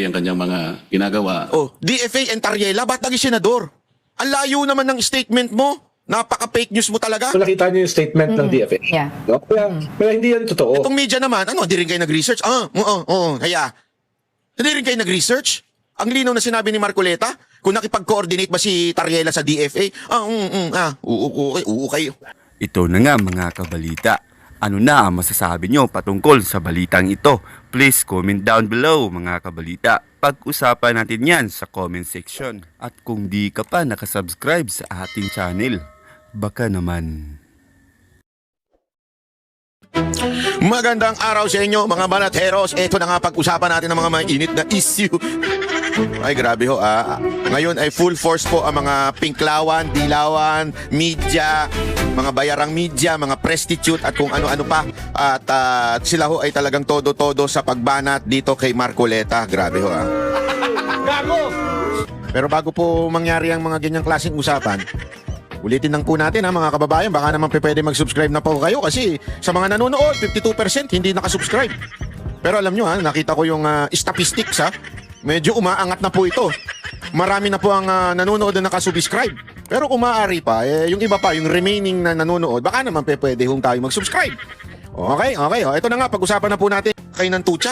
ang kanyang mga ginagawa. Oh, DFA and Tariela, ba't naging senador? Ang layo naman ng statement mo. Napaka-fake news mo talaga. Kung nakita niyo yung statement ng DFA. Yeah. No? Kaya hindi yan totoo. Itong media naman, ano, hindi rin kayo nag-research? Kaya, hindi rin kayo nag-research? Ang linaw na sinabi ni Marcoleta, kung nakipag-coordinate ba si Tariela sa DFA? Kayo. Ito na nga mga kabalita. Ano na ang masasabi nyo patungkol sa balitang ito? Please comment down below mga kabalita. Pag-usapan natin yan sa comment section. At kung di ka pa nakasubscribe sa ating channel, baka naman. Magandang araw sa inyo mga banateros. Ito na nga pag-usapan natin ng mga mainit na issue. Ay grabe ho Ngayon ay full force po ang mga pinklawan, dilawan, media, mga bayarang media, mga prostitute at kung ano-ano pa. At sila ho ay talagang todo-todo sa pagbanat dito kay Marcoleta. Grabe ho Gago! Pero bago po mangyari ang mga ganyang klaseng usapan, ulitin lang po natin mga kababayan, baka naman pwede mag-subscribe na po kayo kasi sa mga nanonood, 52% hindi nakasubscribe. Pero alam nyo nakita ko yung statistics medyo umaangat na po ito. Marami na po ang nanonood na nakasubscribe. Pero kung maaari pa, yung iba pa, yung remaining na nanonood, baka naman pwede hong tayo mag-subscribe. Okay. Ito na nga, pag-usapan na po natin kay Nantucha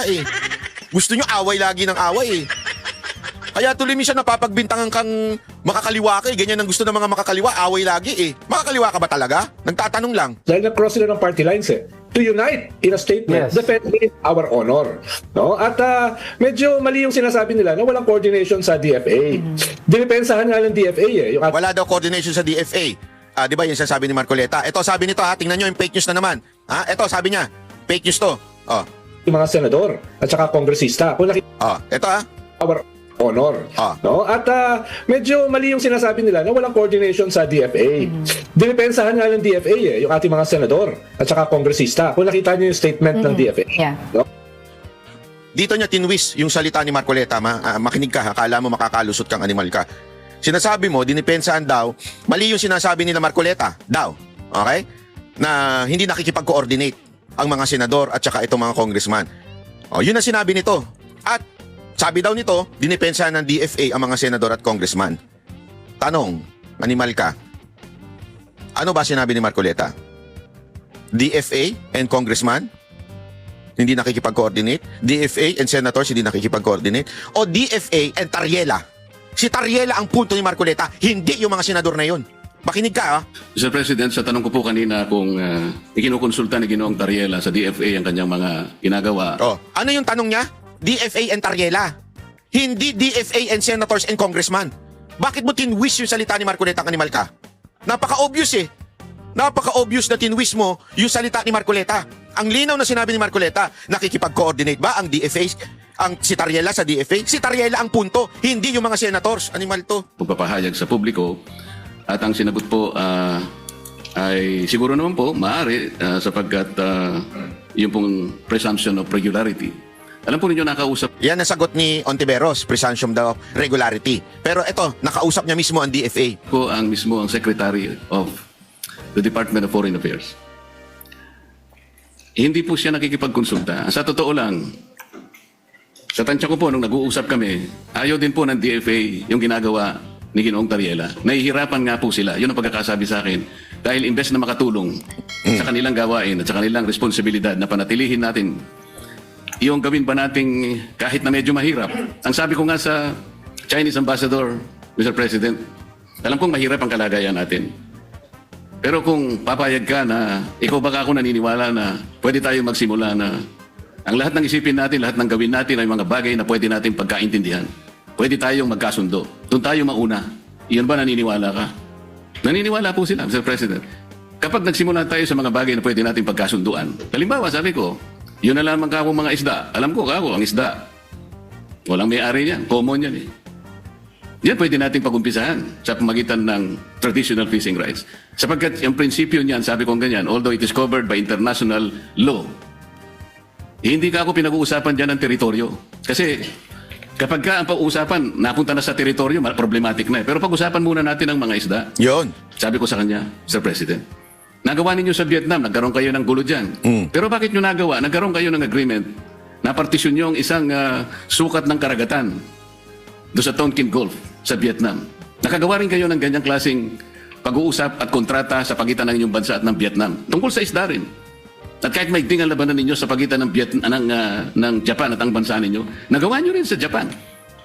Gusto nyo away lagi ng away Kaya tuloy minsan napapagbintangan kang makakaliwa ka Ganyan ang gusto ng mga makakaliwa, away lagi Makakaliwa ka ba talaga? Nagtatanong lang. Dahil nag-cross sila ng party lines to unite in a statement defending our honor. No? At medyo mali yung sinasabi nila na walang coordination sa DFA. Dinipensahan nga ng DFA Wala daw coordination sa DFA. Di ba yung sasabi ni Marcoleta? Ito sabi nito tingnan nyo yung fake news na naman. Ito sabi niya, fake news to. Yung mga senador at saka kongresista. Kung nakita ito our honor. No? At medyo mali yung sinasabi nila na walang coordination sa DFA. Dinipensahan nga ng DFA yung ating mga senador at saka kongresista. Kung nakita niyo yung statement ng DFA. Yeah. No? Dito niya tinwis yung salita ni Marcoleta. Makinig ka, akala mo makakalusot kang animal ka. Sinasabi mo, dinipensahan daw, mali yung sinasabi nila Marcoleta daw. Okay? Na hindi nakikipag-coordinate ang mga senador at saka itong mga congressman. Yun ang sinabi nito. At sabi daw nito, dinipensahan ng DFA ang mga senador at congressman. Tanong, animal ka. Ano ba sinabi ni Marcoleta? DFA and congressman? Hindi nakikipag-coordinate? DFA and senators hindi nakikipag-coordinate? O DFA and Tariela? Si Tariela ang punto ni Marcoleta, hindi yung mga senador na yun. Makinig ka Mr. President, sa tanong ko po kanina kung ikinukonsulta ni Ginoong Tariela sa DFA ang kanyang mga ginagawa. Ano yung tanong niya? DFA and Tariela. Hindi DFA and senators and congressman. Bakit mo tinwis yung salita ni Marcoleta ang animal ka? Napaka-obvious Napaka-obvious na tinwis mo yung salita ni Marcoleta. Ang linaw na sinabi ni Marcoleta, nakikipag-coordinate ba ang DFA, si Tariela sa DFA? Si Tariela ang punto, hindi yung mga senators. Animal to. Pagpapahayag sa publiko at ang sinagot po ay siguro naman po maaari sapagkat yung pong presumption of regularity. Alam po ninyo nakausap Yan ang sagot ni Ontiveros, presumption of regularity. Pero ito, nakausap niya mismo ang DFA. ko ang Secretary of the Department of Foreign Affairs. Hindi po siya nakikipagkonsulta. Sa totoo lang, sa tansya ko po nung nag-uusap kami, ayaw din po ng DFA yung ginagawa ni Ginoong Tariela. Nahihirapan nga po sila. Yun ang pagkakasabi sa akin. Dahil imbes na makatulong sa kanilang gawain at sa kanilang responsibilidad na panatilihin natin yung gawin ba nating kahit na medyo mahirap. Ang sabi ko nga sa Chinese Ambassador, Mr. President, alam kong mahirap ang kalagayan natin. Pero kung papayag ka na ikaw baka ako naniniwala na pwede tayong magsimula na ang lahat ng isipin natin, lahat ng gawin natin ay mga bagay na pwede nating pagkaintindihan. Pwede tayong magkasundo. Doon tayo mauna. Iyon ba naniniwala ka? Naniniwala po sila, Mr. President. Kapag nagsimula tayo sa mga bagay na pwede nating pagkasunduan, halimbawa sabi ko, yun na lamang kako mga isda. Alam ko kako ang isda. Walang may-ari niyan. Common yan Yan pwede nating pag-umpisahan sa pamagitan ng traditional fishing rights. Sapagkat yung prinsipyo niyan, sabi kong ganyan, although it is covered by international law, hindi ka ako pinag-uusapan dyan ng teritoryo. Kasi kapag ka ang pag-uusapan, napunta na sa teritoryo, problematic na Pero pag-usapan muna natin ang mga isda. Yun. Sabi ko sa kanya, Sir President, nagawa ninyo sa Vietnam, nagkaroon kayo ng gulo dyan. Pero bakit nyo nagawa? Nagkaroon kayo ng agreement napartisyon nyo ang isang sukat ng karagatan doon sa Tonkin Gulf sa Vietnam. Nakagawa rin kayo ng ganyang klaseng pag-uusap at kontrata sa pagitan ng inyong bansa at ng Vietnam. Tungkol sa isda rin. At kahit may ang labanan ninyo sa pagitan ng Japan at ang bansa ninyo, nagawa nyo rin sa Japan.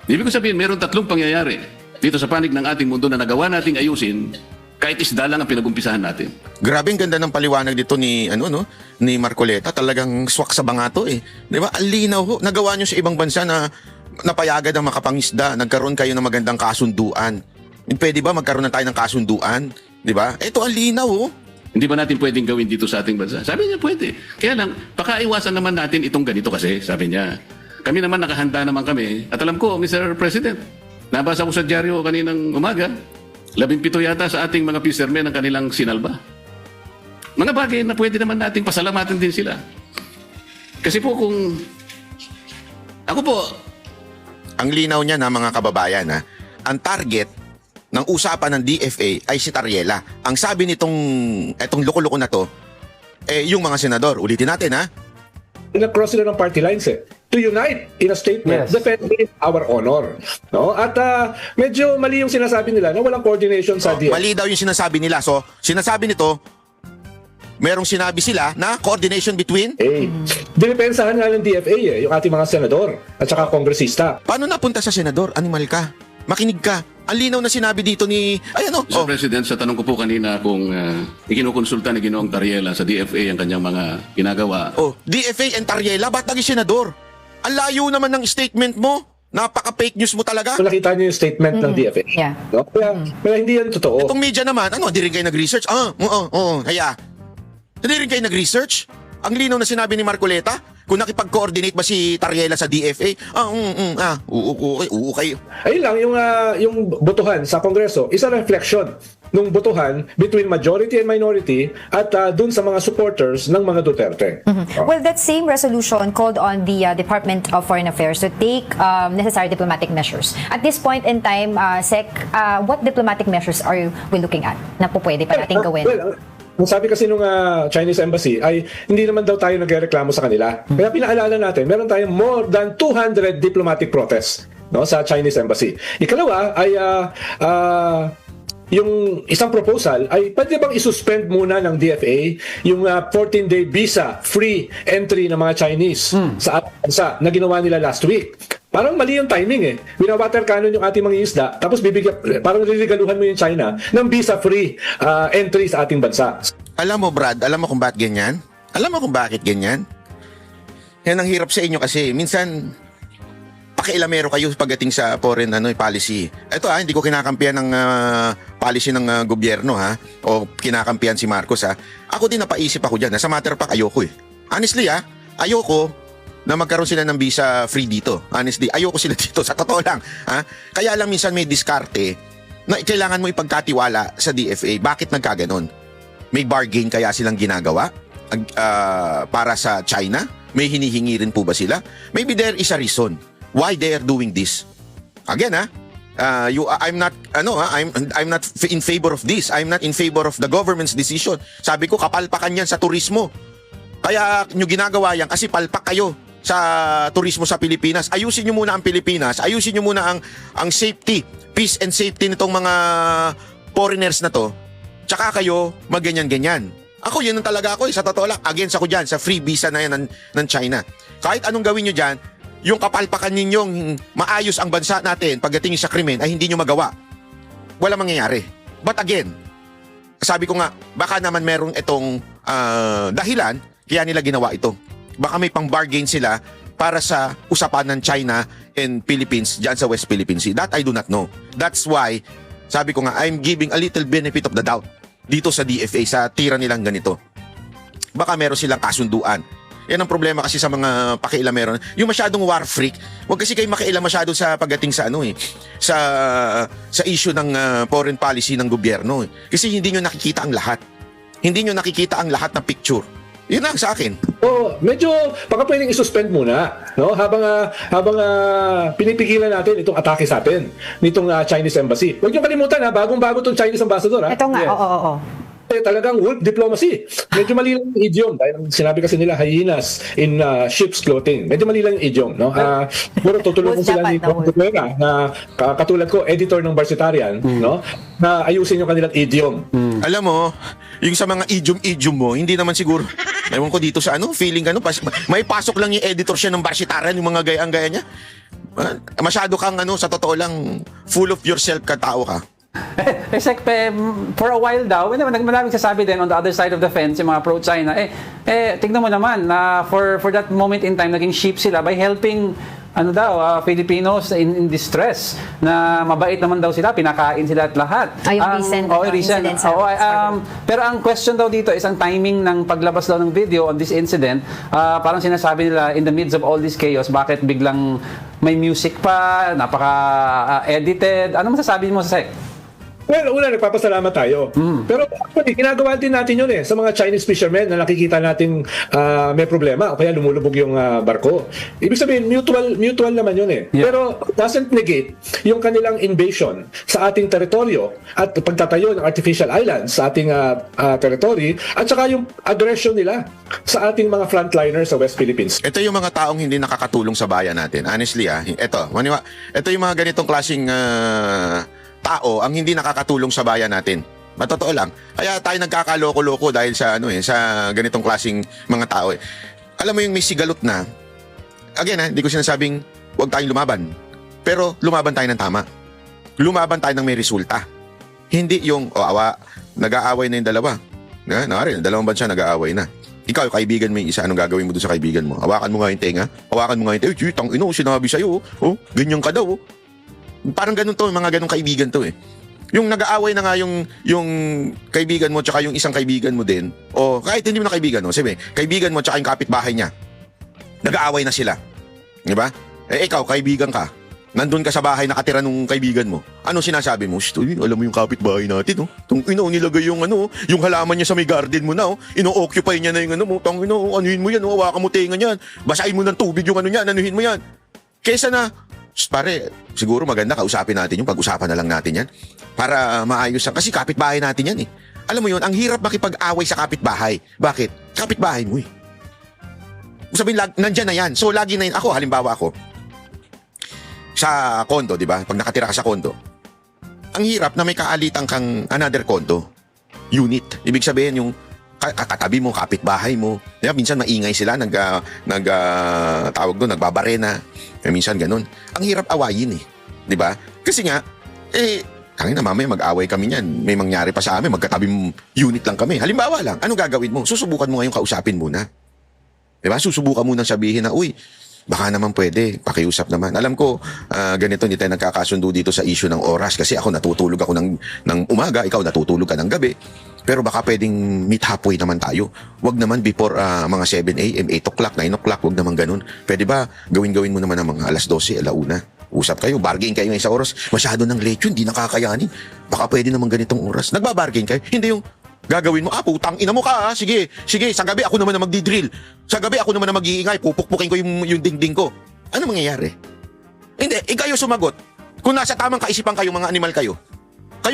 Ibig ko sabihin, meron tatlong pangyayari dito sa panig ng ating mundo na nagawa nating ayusin kahit isda lang ang pinag-umpisahan natin. Grabe ang ganda ng paliwanag dito ni ni Marcoleta. Talagang swak sa bangato eh. 'Di ba? Ang linaw ho. Nagawa niyo sa ibang bansa na napayagan ng makapangisda, nagkaroon kayo ng magandang kasunduan. Pwede ba magkaroon na tayo ng kasunduan? 'Di ba? Ito ang linaw ho. Hindi ba natin pwedeng gawin dito sa ating bansa? Sabi niya, pwede. Kaya lang, pakaiwasan naman natin itong ganito kasi, sabi niya. Kami naman nakahanda naman kami. At alam ko, Mr. President, nabasa ko sa dyaryo kaninang umaga, 17 yata sa ating mga fishermen ang kanilang sinalba. Mga bagay na pwede naman nating pasalamatan din sila. Kasi po kung... Ako po, Ang linaw niya na mga kababayan ha. Ang target ng usapan ng DFA ay si Tariela. Ang sabi etong loko-loko na to, yung mga senador. Ulitin natin ha. Nag-cross sila ng party lines to unite in a statement defending our honor. No? At medyo mali yung sinasabi nila na walang coordination sa DFA. Mali daw yung sinasabi nila. So, sinasabi nito, merong sinabi sila na coordination between... Dinipensahan nga ng DFA yung ating mga senador at saka kongresista. Paano napunta sa senador? Animal ka. Makinig ka. Ang linaw na sinabi dito ni... Mr. President, sa tanong ko po kanina kung ikinukonsulta ni Ginoong Tariela sa DFA ang kanyang mga ginagawa. DFA and Tariela, ba't naging senador? Ang layo naman ng statement mo. Napaka-fake news mo talaga. Kung nakita niyo yung statement ng DFA. Yeah. No? Kaya hindi yan totoo. Itong media naman, di rin kayo nag-research? Hindi rin kayo nag-research? Ang linaw na sinabi ni Marcoleta, kung nakipag-coordinate ba si Tariela sa DFA, kayo. Ayun lang, yung botohan sa Kongreso, isa reflection ng botohan between majority and minority at dun sa mga supporters ng mga Duterte. Well, that same resolution called on the Department of Foreign Affairs to take necessary diplomatic measures. At this point in time, Sec, what diplomatic measures are we looking at na po pwede pa natin gawin? Well, ang sabi kasi nung Chinese Embassy ay hindi naman daw tayo nagreklamo sa kanila. Kaya pinaalala natin, meron tayong more than 200 diplomatic protests sa Chinese Embassy. Ikalawa ay yung isang proposal ay pwede bang isuspend muna ng DFA yung 14-day visa free entry ng mga Chinese sa ating bansa na ginawa nila last week. Parang mali yung timing Winawater cannon yung ating mga isda, tapos parang ririgaluhan mo yung China ng visa-free entry sa ating bansa. Alam mo, Brad, alam mo kung bakit ganyan? Alam mo kung bakit ganyan? Yan ang hirap sa inyo kasi minsan pakialamero kayo pagdating sa foreign policy. Ito hindi ko kinakampihan ng policy ng gobyerno o kinakampihan si Marcos Ako din napaisip ako diyan. Sa matter of fact, ayoko Honestly ayoko na magkaroon sila ng visa free dito. Honestly, ayoko sila dito. Sa totoo lang. Kaya lang minsan may diskarte na kailangan mo ipagkatiwala sa DFA. Bakit nagkaganon? May bargain kaya silang ginagawa para sa China? May hinihingi rin po ba sila? Maybe there is a reason why they are doing this. Again, I'm not in favor of this. I'm not in favor of the government's decision. Sabi ko, kapalpakan yan sa turismo. Kaya nyo ginagawa yan kasi palpak kayo sa turismo sa Pilipinas. Ayusin nyo muna ang Pilipinas. Ayusin nyo muna ang safety, peace and safety nitong mga foreigners na to. Tsaka kayo magganyan-ganyan. Ako, yun ang talaga ako. Sa totoo lang, against ako dyan sa free visa na yan ng China. Kahit anong gawin nyo dyan, yung kapalpakan ninyong maayos ang bansa natin pagdating sa krimen ay hindi nyo magawa. Wala mangyayari. But again, sabi ko nga, baka naman merong itong dahilan kaya nila ginawa ito. Baka may pang-bargain sila para sa usapan ng China and Philippines dyan sa West Philippine Sea. That I do not know. That's why, sabi ko nga, I'm giving a little benefit of the doubt dito sa DFA, sa tira nilang ganito. Baka meron silang kasunduan. Yan ang problema kasi sa mga pakialamero. Yung masyadong war freak, huwag kasi kayo makialam masyado sa pagdating sa sa issue ng foreign policy ng gobyerno. Kasi hindi nyo nakikita ang lahat. Hindi nyo nakikita ang lahat ng picture. Yun lang sa akin. Medyo baka pwedeng isuspend muna, no? Habang pinipigilan natin itong atake sa atin nitong Chinese Embassy. Huwag niyo kalimutan bagong-bago tong Chinese ambassador Ito nga, Yes. oo. talagang wolf diplomacy. Medyo mali lang yung idiom dahil sinabi kasi nila hyenas in sheep's clothing. Medyo mali lang yung idiom, no? Siguro tutulungan Wolf sila ni dapat, Juan Butuera na katulad ko, editor ng Barsitarian, no? Na ayusin yung kanilang idiom. Alam mo, yung sa mga idiom mo, hindi naman siguro, ewan ko dito sa feeling may pasok lang yung editor siya ng Barsitarian, yung mga gayang-gaya niya. Masyado kang sa totoo lang, full of yourself ka tao ka. Sek, for a while daw, maraming sasabi din on the other side of the fence, yung mga pro-China, tignan mo naman, na for that moment in time, naging sheep sila by helping Filipinos in distress, na mabait naman daw sila, pinakain sila at lahat. Yung recent incident sa pero ang question daw dito is ang timing ng paglabas daw ng video on this incident. Parang sinasabi nila, in the midst of all this chaos, bakit biglang may music pa, napaka-edited. Ano masasabi mo sa Sek? Well, una, nagpapasalamat tayo. Pero actually, ginagawa din natin yun sa mga Chinese fishermen na nakikita nating may problema o kaya lumulubog yung barko. Ibig sabihin, mutual naman yun Yeah. Pero doesn't negate yung kanilang invasion sa ating teritoryo at pagtatayo ng artificial islands sa ating territory at saka yung aggression nila sa ating mga frontliners sa West Philippines. Ito yung mga taong hindi nakakatulong sa bayan natin. Honestly, ito yung mga ganitong klaseng tao ang hindi nakakatulong sa bayan natin. Matotoo lang. Kaya tayo nagkakaloko-loko dahil sa sa ganitong klaseng mga tao. Alam mo yung may sigalot na. Again, hindi ko sinasabing huwag tayong lumaban. Pero lumaban tayo ng tama. Lumaban tayo ng may resulta. Hindi yung nag-aaway na yung dalawa. Dalawang bansa nag-aaway na. Ikaw, yung kaibigan mo yung isa, anong gagawin mo doon sa kaibigan mo? Hawakan mo nga yung tenga. Hawakan mo nga yung tenga. Tang-ino, sinabi sa'yo. Ganyan ka daw. Parang ganun to, mga ganung kaibigan to . Yung nag-aaway na nga yung kaibigan mo tsaka yung isang kaibigan mo din, o kahit hindi mo na kaibigan mo, sabi, kaibigan mo tsaka yung kapitbahay niya, nag-aaway na sila. Di ba? Ikaw, kaibigan ka. Nandun ka sa bahay, nakatira nung kaibigan mo. Ano sinasabi mo? Alam mo yung kapitbahay natin, nilagay yung yung halaman niya sa may garden mo na, ino-occupy niya na yung anuhin mo yan, hawakan mo tenga niyan, basahin mo ng tubig yung niyan, anuhin mo yan. Kesa na, pare, siguro maganda kausapin natin yung pag-usapan na lang natin yan para maayos yan. Kasi kapitbahay natin yan . Alam mo yun, ang hirap makipag-away sa kapitbahay. Bakit? Kapitbahay mo . Sabihin, nandyan na yan. So, lagi na yun. Halimbawa ako, sa kondo, di ba? Pag nakatira ka sa kondo, ang hirap na may kaalitan kang another kondo. Unit. Ibig sabihin, yung katabi mo, kapitbahay mo. Diba? Minsan maingay sila, tawag doon, nagbabarena. Minsan ganun. Ang hirap awayin . Di ba? Kasi nga, tangina mamaya mag-away kami niyan. May mangyari pa sa amin, magkatabi unit lang kami. Halimbawa lang, anong gagawin mo? Susubukan mo ngayong kausapin muna. Di ba? Susubukan mo nang sabihin na, baka naman pwede, pakiusap naman. Alam ko, ganito, hindi tayo nagkakasundo dito sa issue ng oras kasi ako natutulog ako ng umaga, ikaw natutulog ka ng gabi. Pero baka pwedeng meet halfway naman tayo. Wag naman before mga 7 a.m., 8 o'clock, 9 o'clock, wag naman ganun. Pwede ba gawin mo naman ng mga alas 12, alauna? Usap kayo, bargain kayo ng isang oras. Masyado ng late yun, hindi nakakayanin. Baka pwede naman ganitong oras. Nagbabargain kayo. Hindi yung gagawin mo, putang ina mo ka, sige, sa gabi ako naman na magdi-drill. Sa gabi ako naman na mag-iingay, pupukpukin ko yung dingding ko. Ano mangyayari? Hindi, kayo sumagot. Kung nasa tamang kaisipan kayo, mga animal kayo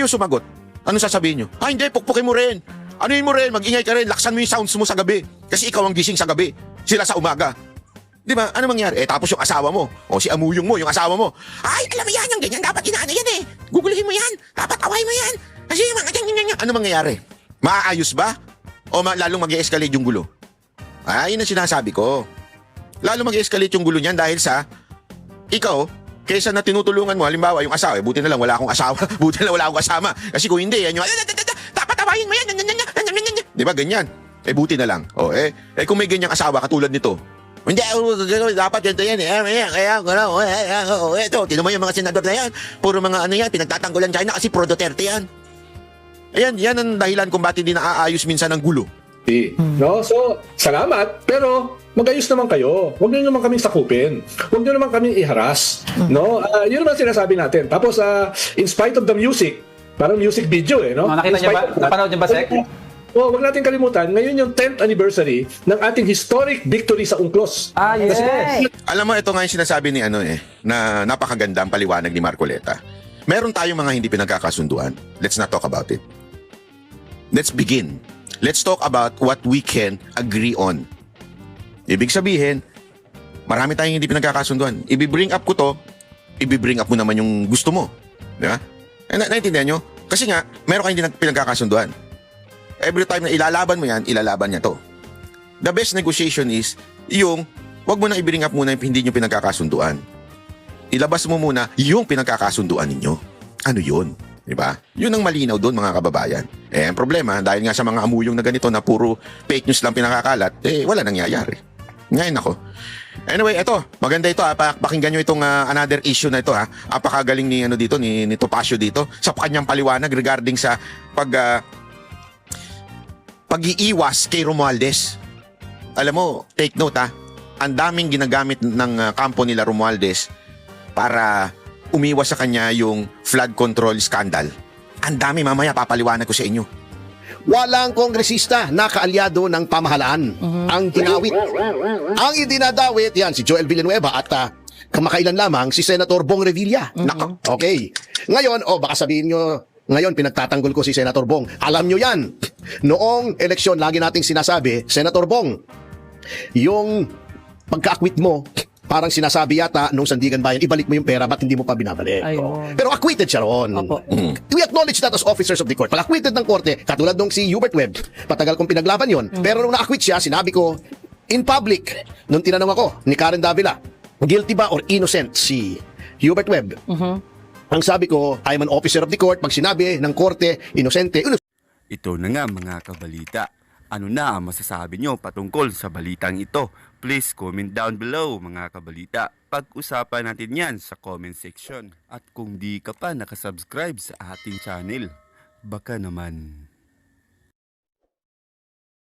sumagot. Ano sasabihin nyo? Hindi, pukpukin mo rin. Anuin mo rin, mag-ingay ka rin, laksan mo yung sounds mo sa gabi. Kasi ikaw ang gising sa gabi, sila sa umaga. Di ba? Ano mangyari? Tapos yung asawa mo, o si amuyong mo, yung asawa mo, alam mo yan, yung ganyan, dapat ginana yan . Guguluhin mo yan, dapat away mo yan. Kasi mga ganyan. Ano mangyayari? Maaayos ba? O lalong mag-e-escalate yung gulo? Yun ang sinasabi ko. Lalong mag-e-escalate yung gulo niyan dahil sa ikaw, kaysa na tinutulungan mo, halimbawa yung asawa, buti na lang wala akong asawa, buti na lang wala akong kasama. Kasi kung hindi, yan yung, dapat awayin mo yan, di ba ganyan? Buti na lang. Kung may ganyang asawa katulad nito, hindi, dapat ganito yan ito, tinan mo yung mga senador na yan, puro mga yan, pinagtatanggulan China kasi pro-Duterte yan. Yan ang dahilan kung bakit hindi naaayos minsan ang gulo. No? So, salamat, pero mag-ayos naman kayo. Huwag niyo naman kaming sakupin. Huwag niyo naman kaming i-harass. No? Yun naman sinasabi natin. Tapos, in spite of the music, parang music video no? Nakita niyo ba? Napanood niyo ba, Sek? Huwag natin kalimutan, ngayon yung 10th anniversary ng ating historic victory sa UNCLOS. Yes. Alam mo, ito nga yung sinasabi ni na napakaganda ang paliwanag ni Marcoleta. Meron tayong mga hindi pinagkakasunduan. Let's not talk about it. let's begin. Let's talk about what we can agree on. Ibig sabihin, marami tayong hindi pinagkakasunduan. Ibi-bring up ko to, ibi-bring up mo naman yung gusto mo. Di ba? Naintindihan nyo? Kasi nga, meron kayong hindi pinagkakasunduan. Every time na ilalaban mo yan, ilalaban niya to. The best negotiation is yung, wag mo na i-bring up muna yung hindi nyo pinagkakasunduan. Ilabas mo muna yung pinagkakasunduan ninyo. Ano yun? Diba? Yun ang malinaw doon, mga kababayan. Ang problema, dahil nga sa mga amuyong na ganito na puro fake news lang pinakakalat, wala nangyayari. Ngayon ako. Anyway, eto, maganda ito ha. Pakinggan nyo itong another issue na ito ha. Apakagaling ni ni Topacio dito sa kanyang paliwanag regarding sa pag-iiwas kay Romualdez. Alam mo, take note ha. Ang daming ginagamit ng kampo nila Romualdez para umiwas sa kanya yung flood control scandal. Ang dami, mamaya papaliwanag ko sa inyo. Walang kongresista na kaalyado ng pamahalaan ang dinawit. Ang idinadawit, yan, si Joel Villanueva at kamakailan lamang si Senator Bong Revilla. Nako. Okay. Ngayon, baka sabihin nyo, ngayon pinagtatanggol ko si Senator Bong. Alam nyo yan. Noong eleksyon, lagi nating sinasabi, Senator Bong, yung pagka-acquit mo, parang sinasabi yata nung Sandigan Bayan, ibalik mo yung pera, ba't hindi mo pa binabalik? Ayun. Pero acquitted siya roon. Opo. We acknowledge that as officers of the court. Pag acquitted ng korte, katulad nung si Hubert Webb, patagal kong pinaglaban yon. Pero nung na-acquit siya, sinabi ko, in public, nung tinanong ako ni Karen Davila, guilty ba or innocent si Hubert Webb? Ang sabi ko, I'm an officer of the court. Pag sinabi ng korte, inosente, Ito na nga mga kabalita. Ano na ang masasabi nyo patungkol sa balitang ito? Please comment down below mga kabalita. Pag-usapan natin yan sa comment section. At kung di ka pa nakasubscribe sa ating channel, baka naman